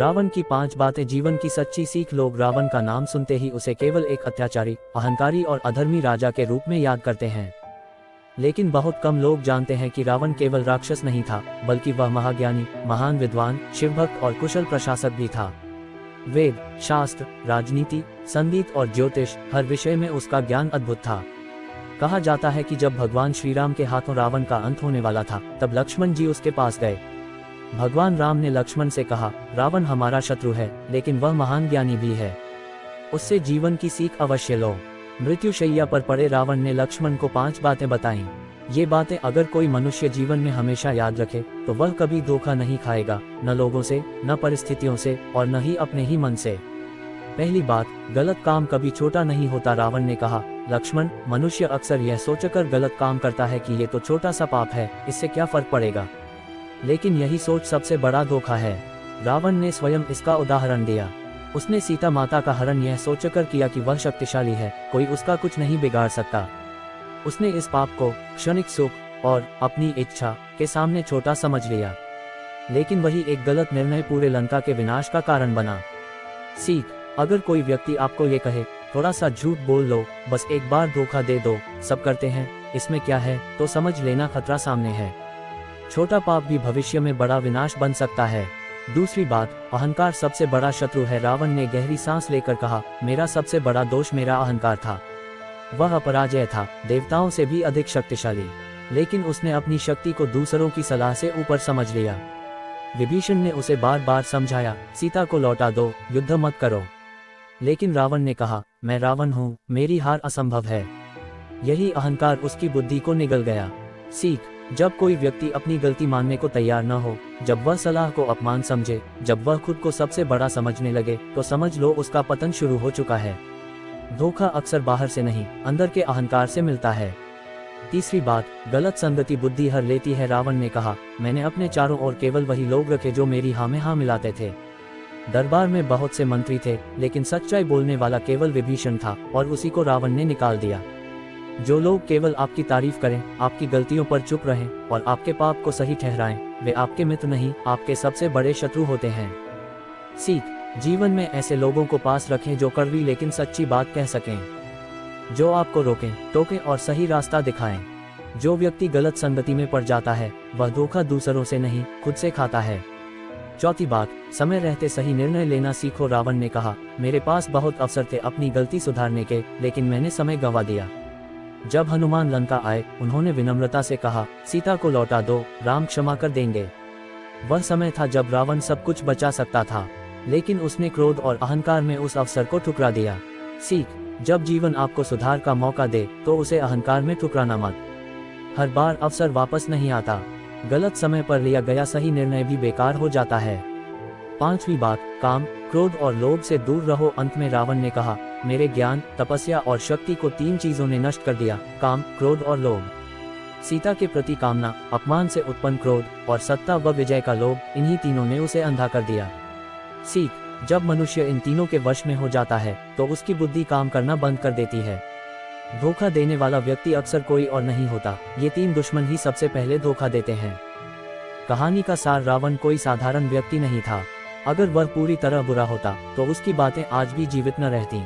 रावण की 5 बातें जीवन की सच्ची सीख। लोग रावण का नाम सुनते ही उसे केवल एक अत्याचारी, अहंकारी और अधर्मी राजा के रूप में याद करते हैं। लेकिन बहुत कम लोग जानते हैं कि रावण केवल राक्षस नहीं था, बल्कि वह महाज्ञानी, महान विद्वान, शिवभक्त और कुशल प्रशासक भी था। वेद, शास्त्र, राजनीति, संगीत और ज्योतिष, हर विषय में उसका ज्ञान अद्भुत था। कहा जाता है कि जब भगवान श्री राम के हाथों रावण का अंत होने वाला था, तब लक्ष्मण जी उसके पास गए। भगवान राम ने लक्ष्मण से कहा, रावण हमारा शत्रु है, लेकिन वह महान ज्ञानी भी है। उससे जीवन की सीख अवश्य लो। मृत्युशैया पर पड़े रावण ने लक्ष्मण को 5 बातें बताईं। ये बातें अगर कोई मनुष्य जीवन में हमेशा याद रखे, तो वह कभी धोखा नहीं खाएगा, न लोगों से, न परिस्थितियों से, और न ही अपने ही मन से। पहली बात, गलत काम कभी छोटा नहीं होता। रावण ने कहा, लक्ष्मण, मनुष्य अक्सर यह सोचकर गलत काम करता है कि ये तो छोटा सा पाप है, इससे क्या फर्क पड़ेगा। लेकिन यही सोच सबसे बड़ा धोखा है। रावण ने स्वयं इसका उदाहरण दिया। उसने सीता माता का हरण यह सोचकर किया कि वह शक्तिशाली है, कोई उसका कुछ नहीं बिगाड़ सकता। उसने इस पाप को क्षणिक सुख और अपनी इच्छा के सामने छोटा समझ लिया। लेकिन वही एक गलत निर्णय पूरे लंका के विनाश का कारण बना। सीख, अगर कोई व्यक्ति आपको ये कहे, थोड़ा सा झूठ बोल लो, बस एक बार धोखा दे दो, सब करते हैं, इसमें क्या है, तो समझ लेना खतरा सामने है। छोटा पाप भी भविष्य में बड़ा विनाश बन सकता है। दूसरी बात, अहंकार सबसे बड़ा शत्रु है। रावण ने गहरी सांस लेकर कहा, मेरा सबसे बड़ा दोष मेरा अहंकार था। वह अपराजय था, देवताओं से भी अधिक शक्तिशाली, लेकिन उसने अपनी शक्ति को दूसरों की सलाह से ऊपर समझ लिया। विभीषण ने उसे बार बार समझाया, सीता को लौटा दो, युद्ध मत करो। लेकिन रावण ने कहा, मैं रावण हूँ, मेरी हार असंभव है। यही अहंकार उसकी बुद्धि को निगल गया। सीख, जब कोई व्यक्ति अपनी गलती मानने को तैयार न हो, जब वह सलाह को अपमान समझे, जब वह खुद को सबसे बड़ा समझने लगे, तो समझ लो उसका पतन शुरू हो चुका है। धोखा अक्सर बाहर से नहीं, अंदर के अहंकार से मिलता है। तीसरी बात, गलत संगति बुद्धि हर लेती है। रावण ने कहा, मैंने अपने चारों ओर केवल वही लोग रखे जो मेरी हाँ में हाँ मिलाते थे। दरबार में बहुत से मंत्री थे, लेकिन सच्चाई बोलने वाला केवल विभीषण था, और उसी को रावण ने निकाल दिया। जो लोग केवल आपकी तारीफ करें, आपकी गलतियों पर चुप रहें और आपके पाप को सही ठहराएं, वे आपके मित्र नहीं, आपके सबसे बड़े शत्रु होते हैं। सीख, जीवन में ऐसे लोगों को पास रखें जो कड़वी लेकिन सच्ची बात कह सकें, जो आपको रोकें, टोकें और सही रास्ता दिखाएं। जो व्यक्ति गलत संगति में पड़ जाता है, वह धोखा दूसरों से नहीं, खुद से खाता है। चौथी बात, समय रहते सही निर्णय लेना सीखो। रावण ने कहा, मेरे पास बहुत अवसर थे अपनी गलती सुधारने के, लेकिन मैंने समय गंवा दिया। जब हनुमान लंका आए, उन्होंने विनम्रता से कहा, सीता को लौटा दो, राम क्षमा कर देंगे। वह समय था जब रावण सब कुछ बचा सकता था, लेकिन उसने क्रोध और अहंकार में उस अवसर को ठुकरा दिया। सीख, जब जीवन आपको सुधार का मौका दे, तो उसे अहंकार में ठुकराना मत। हर बार अवसर वापस नहीं आता। गलत समय पर लिया गया सही निर्णय भी बेकार हो जाता है। पांचवी बात, काम, क्रोध और लोभ से दूर रहो। अंत में रावण ने कहा, मेरे ज्ञान, तपस्या और शक्ति को 3 चीजों ने नष्ट कर दिया, काम, क्रोध और लोभ। सीता के प्रति कामना, अपमान से उत्पन्न क्रोध और सत्ता व विजय का लोभ, इन्हीं तीनों ने उसे अंधा कर दिया। सीख, जब मनुष्य इन तीनों के वश में हो जाता है, तो उसकी बुद्धि काम करना बंद कर देती है। धोखा देने वाला व्यक्ति अक्सर कोई और नहीं होता, ये 3 दुश्मन ही सबसे पहले धोखा देते हैं। कहानी का सार, रावण कोई साधारण व्यक्ति नहीं था। अगर वह पूरी तरह बुरा होता, तो उसकी बातें आज भी जीवित न रहती।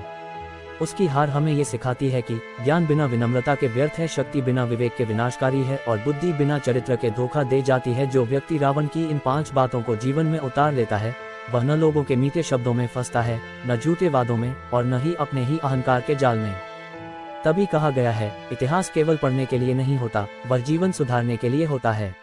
उसकी हार हमें ये सिखाती है कि ज्ञान बिना विनम्रता के व्यर्थ है, शक्ति बिना विवेक के विनाशकारी है, और बुद्धि बिना चरित्र के धोखा दे जाती है। जो व्यक्ति रावण की इन 5 बातों को जीवन में उतार लेता है, वह न लोगों के मीठे शब्दों में फंसता है, न झूठे वादों में, और न ही अपने ही अहंकार के जाल में। तभी कहा गया है, इतिहास केवल पढ़ने के लिए नहीं होता, वह जीवन सुधारने के लिए होता है।